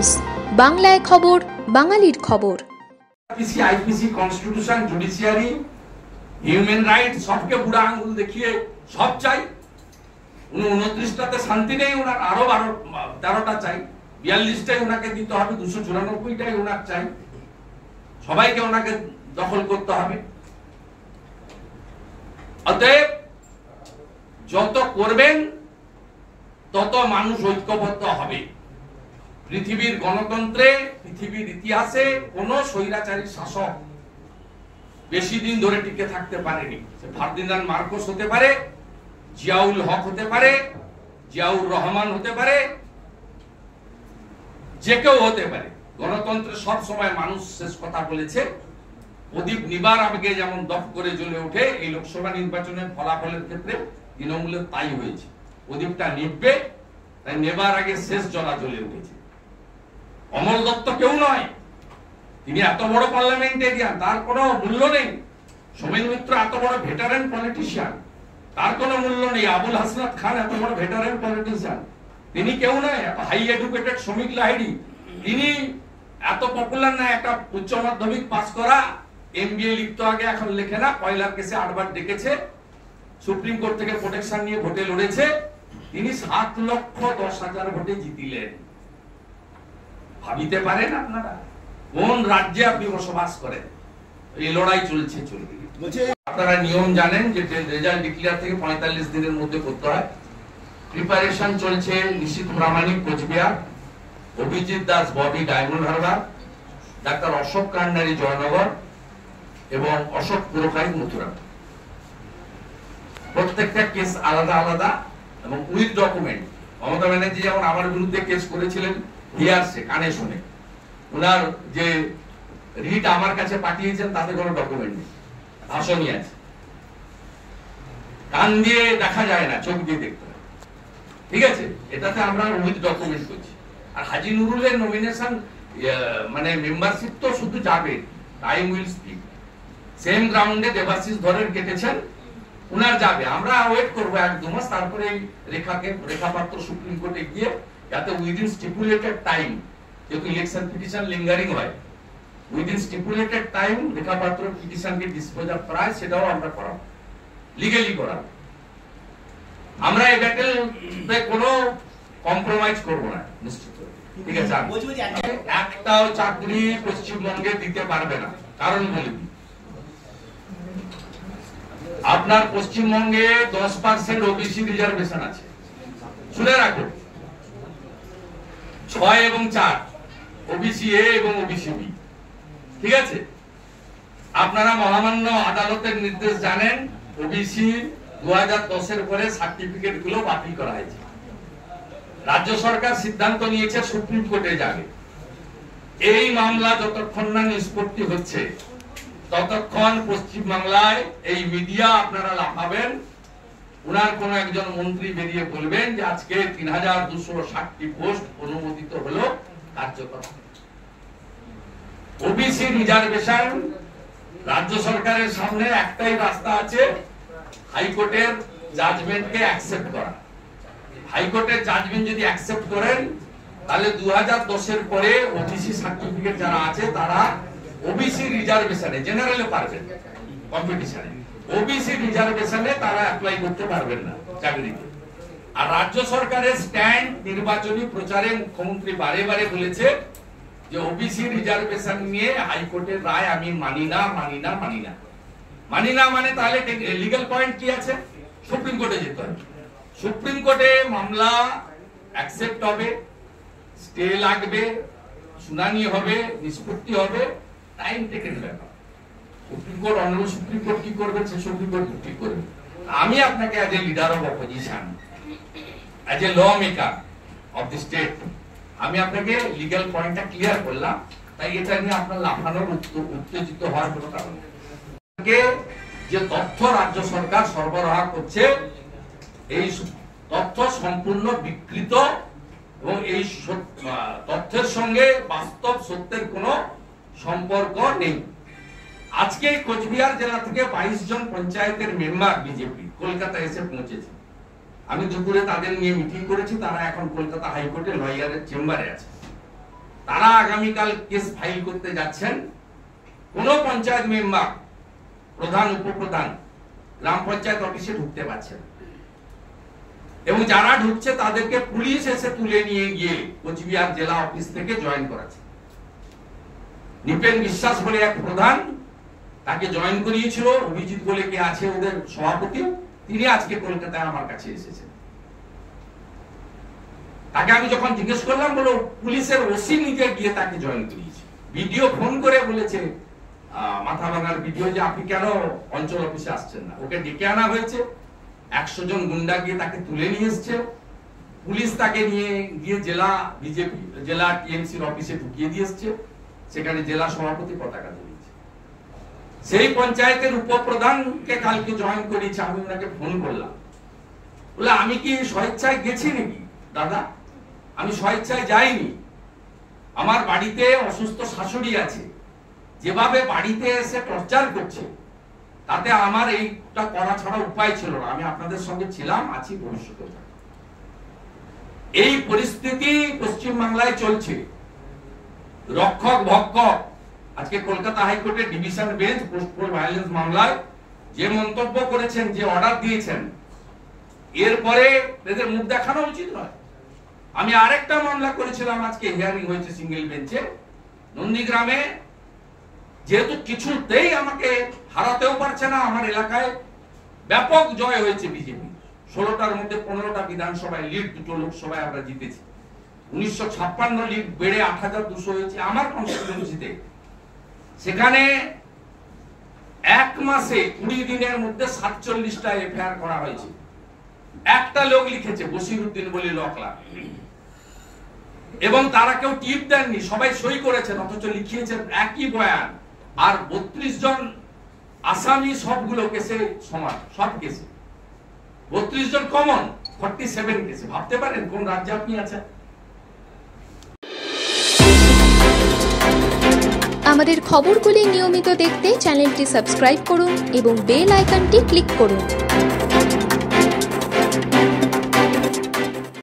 News, বাংলায় খবর, বাঙালির খবর। IPC, constitution, judiciary, human right সবকে বুড়া আঙ্গুল দেখিয়ে সব চাই। 29টাতে শান্তি নেই, ওনার আরো 13টা চাই, 42টাই ওনাকে দিতে হবে, 294টাই ওনার চাই, সবাইকে ওনাকে দখল করতে হবে। অতএব যত করবেন তত মানুষ ঐক্যবদ্ধ হবে। পৃথিবীর গণতন্ত্রে, পৃথিবীর ইতিহাসে কোন স্বৈরাচারী শাসক বেশি দিন ধরে টিকে থাকতে পারেনি। ফার্দিনান্দ মার্কোস হতে পারে, জিয়াউল হক হতে পারে, জিয়াউর রহমান হতে পারে, যে কেউ হতে পারে। গণতন্ত্রে সব সময় মানুষ শেষ কথা বলেছে। প্রদীপ নিবার আগে যেমন দপ করে জ্বলে ওঠে, এই লোকসভা নির্বাচনের ফলাফলের ক্ষেত্রে তৃণমূলের তাই হয়েছে। প্রদীপটা নিববে, তাই নেবার আগে শেষ জ্বলা জ্বলে উঠেছে। অমল দত্ত কেউ নয়, তিনি এত বড় পার্লামেন্টেরিয়ান, তার কোনো মূল্য নেই। সোমেন মিত্র এত বড় ভেটারেন পলিটিশিয়ান, তার কোনো মূল্য নেই। আবুল হাসনাত খান এত বড় ভেটারেন পলিটিশিয়ান, তিনি কেউ নয়। এত হাই এডুকেটেড শ্রমিক লাহিড়ী, তিনি এত পপুলার না। একটা উচ্চ মাধ্যমিক পাস করা, এমবিএ লিখতো আগে, এখন লেখে না। কয়লার কেসে 8 বার ডেকেছে, সুপ্রিম কোর্ট থেকে প্রোটেকশন নিয়ে ভোটে লড়েছে। তিনি 7,10,000 ভোটে জিতিলেন। ভাবিতে পারেন আপনারা কোন রাজ্যে আপনি বসবাস করেন? এই লড়াই চলছে। আপনারা নিয়ম জানেন যে রেজাল্ট ডিক্লেয়ার থেকে 45 দিনের মধ্যে করতে হয়। প্রিপারেশন চলছে নিশীথ প্রামাণিক কোচবিহার, অভিজিৎ দাস ববি ডায়মন্ড হারবার, ডাক্তার অশোক কান্ডারি জয়নগর এবং অশোক পুরকাই মথুরা। প্রত্যেকটা কেস আলাদা আলাদা এবং উইথ ডকুমেন্ট। মমতা ব্যানার্জি যেমন আমার বিরুদ্ধে কেস করেছিলেন হিয়ারসে, কানে শুনে, ওনার যে রিট আমার কাছে পাঠিয়েছেন তাতে কোনো ডকুমেন্ট নেই, ভাষণই আছে। কান দিয়ে দেখা যায় না, চোখ দিয়ে দেখতে হয়। ঠিক আছে, এটাতে আমরা উইথ ডকুমেন্ট করছি। আর হাজি নুরুলের নমিনেশন মানে মেম্বারশিপ তো শুধু যাবে, টাইম উইল স্পিক। সেম গ্রাউন্ডে দেবাশিস ধরেন কেটেছেন, উনার যাবে। আমরা ওয়েট করবো 1-2 মাস, তারপরে এই রেখাপাত্র সুপ্রিম কোর্টে গিয়ে যাতে উইদিন স্টিপুলেটেড টাইম, যেহেতু ইলেকশন পিটিশন লিঙ্গারিং হয়, উইদিন স্টিপুলেটেড টাইম রেখাপাত্র পিটিশনকে ডিসপোজার করা হয়, সেটাও আমরা করাবো, লিগেলি করাবো। আমরা এই ব্যাটেলে কোনো কম্প্রোমাইজ করবো না, নিশ্চিত। ঠিক আছে, একটাও চাকরি পশ্চিমবঙ্গে দিতে পারবে না। কারণ বলে দিই, আপনার পশ্চিমবঙ্গে 10% ওবিসি রিজার্ভেশন আছে, শুনে রাখুন। 6 এবং 4 ওবিসি এ এবং ওবিসি বি। ঠিক আছে, আপনারা মহামান্য আদালতের নির্দেশ জানেন। ওবিসি 2010-এর পরে সার্টিফিকেট গুলো বাতিল করা হয়েছে। রাজ্য সরকার সিদ্ধান্ত নিয়েছে সুপ্রিম কোর্টে যাবে। এই মামলা যতক্ষণ না নিষ্পত্তি হচ্ছে ততক্ষণ পশ্চিম বাংলায় এই মিডিয়া আপনারা লাফাবেন। উনার কোন একজন মন্ত্রী বেরিয়ে বলবেন যে আজকে 3260টি পোস্ট অনুমোদিত হলো, কার্যকর। ওবিসি রিজার্ভেশন, রাজ্য সরকারের সামনে একটাই রাস্তা আছে, হাইকোর্টের জাজমেন্টকে অ্যাকসেপ্ট করা। হাইকোর্টের জাজমেন্ট যদি অ্যাকসেপ্ট করেন, তাহলে 2010-এর পরে ওবিসি সার্টিফিকেট যারা আছে তারা ওবিসি রিজার্ভেশনে, জেনারেলে পারবেন কম্পিটিশনে, ওবিসি রিজার্ভেশনে তারা অ্যাপ্লাই করতে পারবেন না চাকরিতে। আর রাজ্য সরকারের স্ট্যান্ড নির্বাচনী প্রচারে মুখ্যমন্ত্রী বারে বারে বলেছে যে ওবিসি রিজার্ভেশন নিয়ে হাইকোর্টের রায় আমি মানি না, মানি না, মানি না। মানি না মানে তাহলে লিগ্যাল পয়েন্ট কি আছে? সুপ্রিম কোর্টে যেতে হবে। সুপ্রিম কোর্টে মামলা অ্যাকসেপ্ট হবে, স্টে লাগবে, শুনানি হবে, নিষ্পত্তি হবে, টাইম টেকেন ব্যাপার। Supreme Court, honourable Supreme Court কি করবে সে সুপ্রিম কোর্ট ঠিক করবে। আমি আপনাকে as a leader of opposition, as a law maker of the state, আমি আপনাকে লিগ্যাল পয়েন্টটা ক্লিয়ার করলাম। তাই এটা নিয়ে আপনার লাফানোর, উত্তেজিত হওয়ার কোনো কারণ নেই। যে তথ্য রাজ্য সরকার সরবরাহ করছে, এই তথ্য সম্পূর্ণ বিকৃত এবং এই তথ্যের সঙ্গে বাস্তব সত্যের কোনো সম্পর্ক নেই। আজকে কোচবিহার জেলা থেকে 22 জন পঞ্চায়েতের মেম্বার বিজেপি কলকাতায় এসে পৌঁছেছে। আমি দুপুরে তাদের নিয়ে মিটিং করেছি, তারা এখন কলকাতা হাইকোর্টে লয়ারের চেম্বারে আছে। তারা আগামীকাল কেস ফাইল করতে যাচ্ছেন। কোন পঞ্চায়েত মেম্বার, প্রধান, উপপ্রধান গ্রাম পঞ্চায়েত অফিসে ঢুকতে পারছেন, এবং যারা ঢুকছে তাদেরকে পুলিশ এসে তুলে নিয়ে গিয়ে কোচবিহার জেলা অফিস থেকে জয়েন করাচ্ছে। নিপেন বিশ্বাস বলে এক প্রধান, তাকে জয়েন করিয়েছিল অভিজিৎ বলে কে আছে ওদের সভাপতি, তিনি আজকে কলকাতায় আমার কাছে এসেছেন। তাকে আমি যখন জিজ্ঞেস করলাম, বলো পুলিশের ওসি নিজে গিয়ে তাকে জয়েন করিয়েছে। ভিডিও ফোন করে বলেছে মাথা ভাঙার ভিডিও, যে আপনি কেন অঞ্চল অফিসে আসছেন না। ওকে ডেকে আনা হয়েছে, 100 জন গুন্ডা গিয়ে তাকে তুলে নিয়ে এসছে। পুলিশ তাকে নিয়ে গিয়ে জেলা বিজেপি, জেলা টিএমসির অফিসে ঢুকিয়ে দিয়ে এসছে, সেখানে জেলা সভাপতি পতাকা ধরিয়েছে। সেই পঞ্চায়েতের উপপ্রধানকে কালকে জয়েন করিয়েছে। আমি ওনাকে ফোন করলাম, বলে আমি কি স্বেচ্ছায় গেছি নাকি? দাদা, আমি স্বেচ্ছায় যাইনি। আমার বাড়িতে অসুস্থ শাশুড়ি আছে, যেভাবে বাড়িতে এসে টর্চার করছে, তাতে আমার এইটা করা ছাড়া উপায় ছিল না। আমি আপনাদের সঙ্গে ছিলাম, আছি, ভবিষ্যতে। এই পরিস্থিতি পশ্চিম বাংলায় চলছে। রক্ষক ভক্ষক, আজকে কলকাতা হাইকোর্টের ডিভিশন বেঞ্চ পোস্টপোল ভায়োলেন্স মামলায় যে মন্তব্য করেছেন, যে অর্ডার দিয়েছেন, এরপরে এদের মুখ দেখানো উচিত নয়। আমি আরেকটা মামলা করেছিলাম, আজকে হিয়ারিং হয়েছে সিঙ্গেল বেঞ্চে, নন্দীগ্রামে। যেহেতু কিছুতেই আমাকে হারাতেও পারছে না, আমার এলাকায় ব্যাপক জয় হয়েছে বিজেপি। 16টার মধ্যে 15টা বিধানসভায় লিড, 2টো লোকসভায় আমরা জিতেছি। 1956 লিড বেড়ে 8200 হয়েছে আমার কনস্টিটিউয়েন্সিতে। সেখানে এক মাসে 20 দিনের মধ্যে 47টা এফআইআর করা হয়েছে। একটা লোক লিখেছে, বসিরউদ্দিন বলে লোকলা, এবং তারা কেউ টিপ দেননি, সবাই সই করেছেন, অথচ লিখিয়েছেন একই বয়ান। আর 32 জন আসামি সবগুলো কেসে সমান, সব কেসে 32 জন কমন, 47 কেসে। ভাবতে পারেন কোন রাজ্যে আপনি আছেন? আমাদের খবরগুলি নিয়মিত দেখতে চ্যানেলটি সাবস্ক্রাইব করুন এবং বেল আইকনটি ক্লিক করুন।